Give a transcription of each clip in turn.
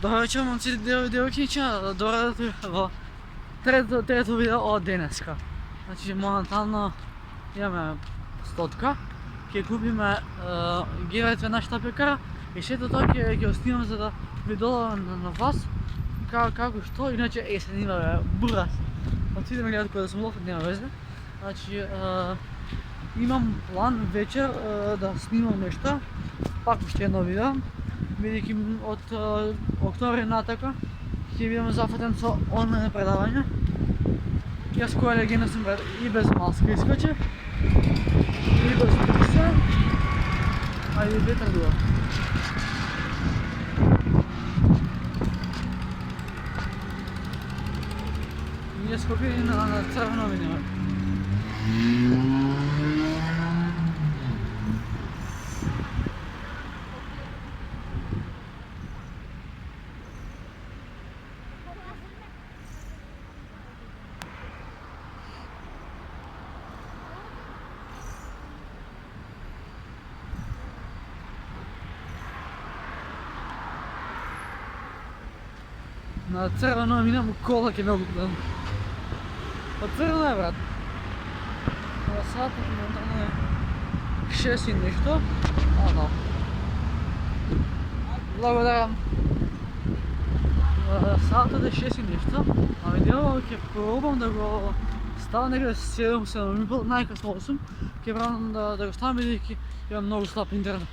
Добре вечер, момци, девойки, добре дошли в трето видео от денеска. Значи моментално имаме стотка, ќе купиме гевет в нашата пекара и сето тоа ќе снимам за да ви додадам на вас како што, иначе есен имаме бурас. Отидеме да гледат кој да сум лов, нема везе. Значи имам план вечер да снимам нешто, пак уште едно видео, бидејќи од октомври натака ќе бидам зафатен со онлайн предавања. Јас која легенда сум и без маска искоче, и без букса, а и ветер дуа. Ние скопили на црвено видиме. На црвено минам кола ќе ме лупнам. Па црвено е, брат. На сатот моментално е 6 и нешто. Да. Благодарам. Сатот е 6 и нешто, а видео ќе пробам да го ставам некаде 7:30, најкасно 8. Ќе пробам да го ставам бидејќи имам многу слаб интернет.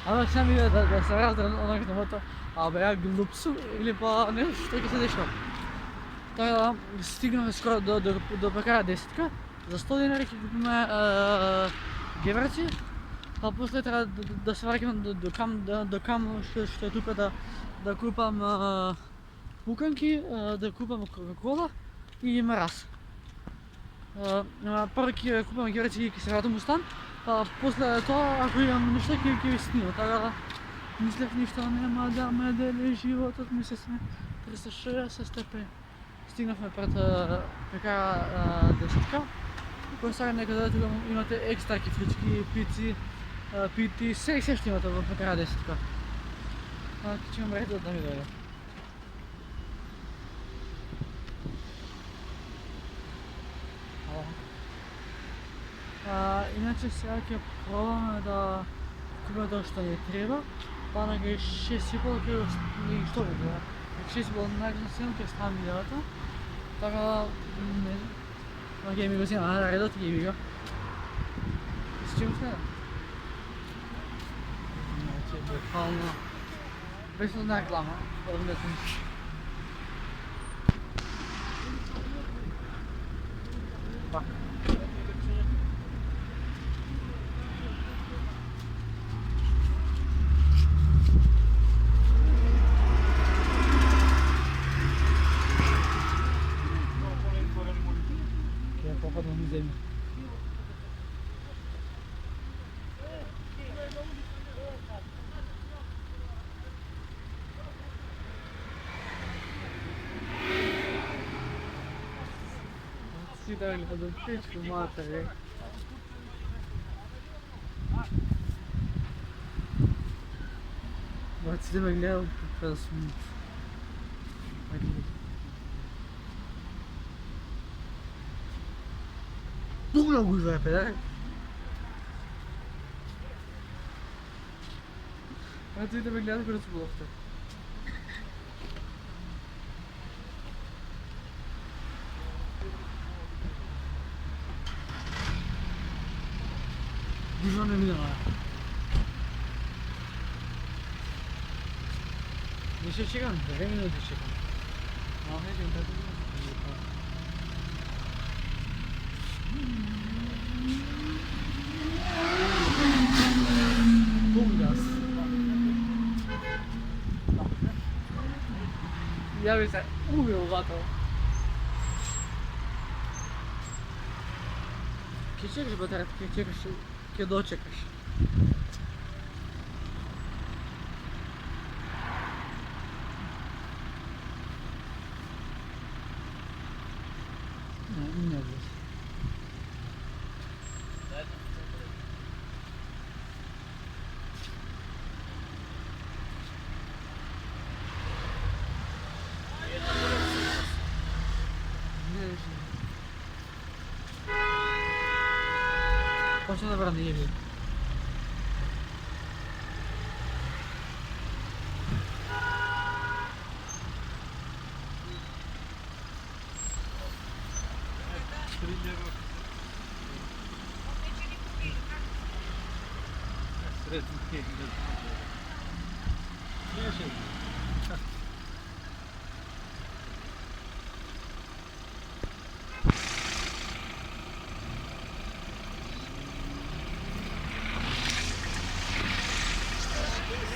Абе, сам иде да се раздрам онака на мото. Абе, ја глуп сум или па нешто што ќе се дешава. Така да, стигнаме скоро до пекара 10-ка. За 100 динари ќе купиме геверци, па после треба да се враќаме до кам што е тука да купам пуканки, да купам кока-кола и мерас. Прво ќе купам геверци и ќе се вратам у стан, па после тоа ако имам нешто ќе ви снимам, така да мислев ништо нема да ме дели животот ми се сме 360 степени. Стигнахме пред пекара 10-ка. Кој сега некаде тука имате екстра кифлички, пици, пити, се што имате во пекара 10-ка. Ќе имам ред да ми дојде. Иначе сега ќе пробаме да купиме тоа што ни треба, па на 6,5 ќе ги што би било. 6,5 најгна 7 ќе ставам видеото. Така да, не знам. Но ќе ми го снимам на редот и ќе ми го. С чим сме? Значи, буквално без една реклама, одметно. Пак. Попадна ми земја. Си да гледам пичку матери. Баци да ме гледам кога сум. Много гужва е, педар. Баци да ме гледам кога сум лофта. Гужва не минава. Не ще чекам, 2 минути чекам. Малко не чекам, така да Bungas. Ja bi se ubio u vatru. Kje čekaš, bataret? Kje čekaš? Kje dočekaš? Ne znam. точно да върне или.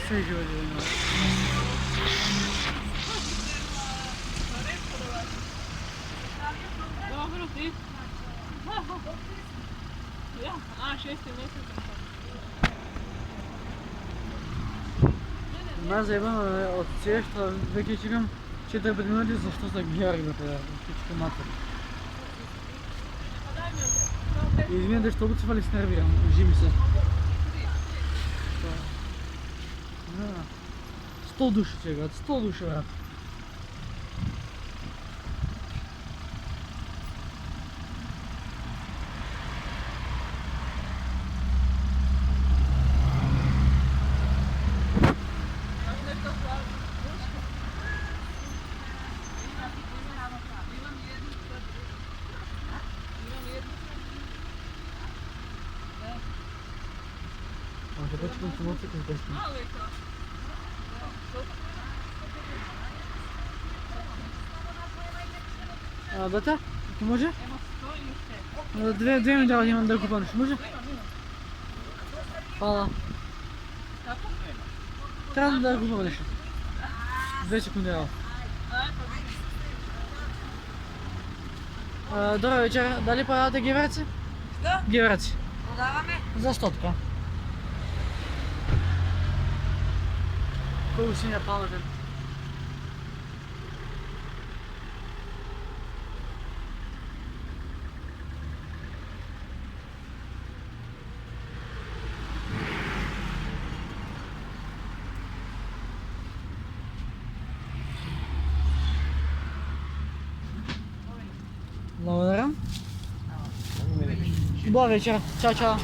Свежи води. Dobro, ti? Ja, 6. mjesec. Нас заебано от среща, веќе чекам 4 минути, защо са георгите, всички мата. Извинете, що обича се нервирам, жими се. 100 души чекат, 100 души, брат. Може да почекам самото с десни. Бата, ако може? Две ми трябва да имам да купа нещо, може? Хвала. Трябва да купа нещо. 2 секунди рано. Добър вечер, дали продавате геверци? Što? Геверци. Prodavame? За 100. Колко си ми е паметен? Благодаря. Добър вечер. Чао, чао.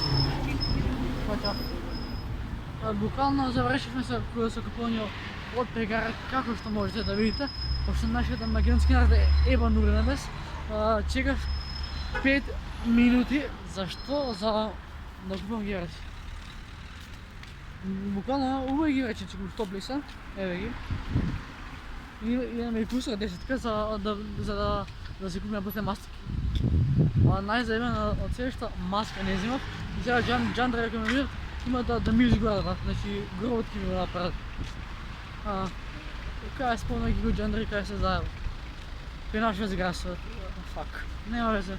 Буквално завършихме с купуване от пекара, както ще можете да видите. Въобще нашата магазинска карта е ебанури на днес. Чеках 5 минути. Защо? За да купувам геверци. Буквално убави ги вече, че го стопли са. Еве ги. Имаме и кусър 10 за да си купим после маски. Най-заебена от следващата маска не взимах. И сега Джан да рекомендира, има да ми изгорда, значи гроботки ми го направят. Кая спомнях ги го Джан да кая се заедно. При наш възигра се. Фак. Няма везе.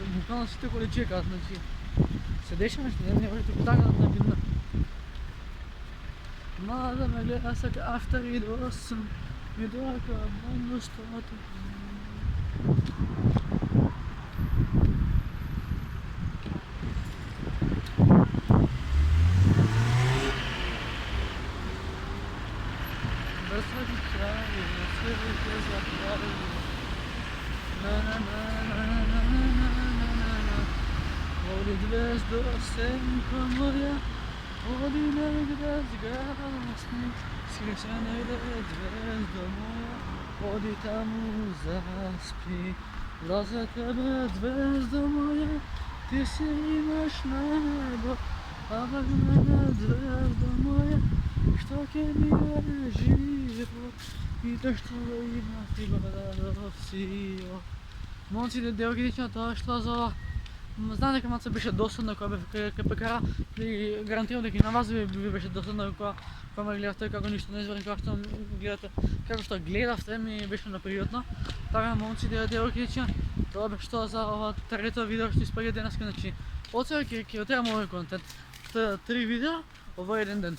Буквално си тъко ли чекат, значи. Седеше нещо, не може да го тагнат на видна. Мада ме гледа сега автор и досъм. И дака мънностата. Води звезда, сенка моя, води негде сгасни, скресена иде звезда моя, води таму заспи. Да за тебе, звезда моя, ти си имаш небо, а в мене звезда моя, що ке ми е живот, и да що има ти бъда всио. Момците, девойките, това що за... Знам дека малце беше досадно кога бев пекара и гарантирам дека и на вас ви беше досадно кога ме гледавте како ништо не изварим како што гледате, како што гледавте ми беше напријатно. Така момците, девойки, тоа беше што за ова трето видео што испаѓа денеска, значи од сега ќе отерам овој контент. 3 видеа овој еден ден.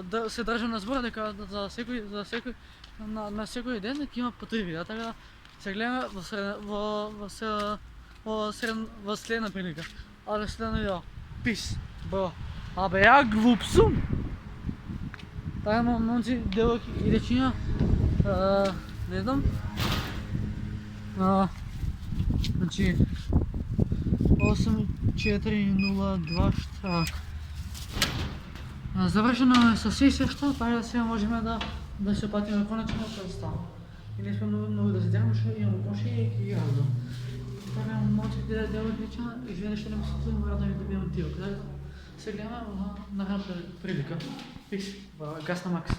Да се држам на збора дека на секој ден ќе има по 3 видеа, така да се гледаме во следна прилика. Але следно видео. Пис, бро. Абе ја глуп сум. Така момци, девойки и дечиња, не знам. Значи, 8402 štrák. Završeno je sa svišta, pa da сега можем да се опатиме konačno кръста. И не сме много да седяме, защото имamo komšije i razno. Така малчик девойчица, изведнъж ще не мисля, да ми добивам тия. Къде се гледаме на прилика. Пиш, газ на макс.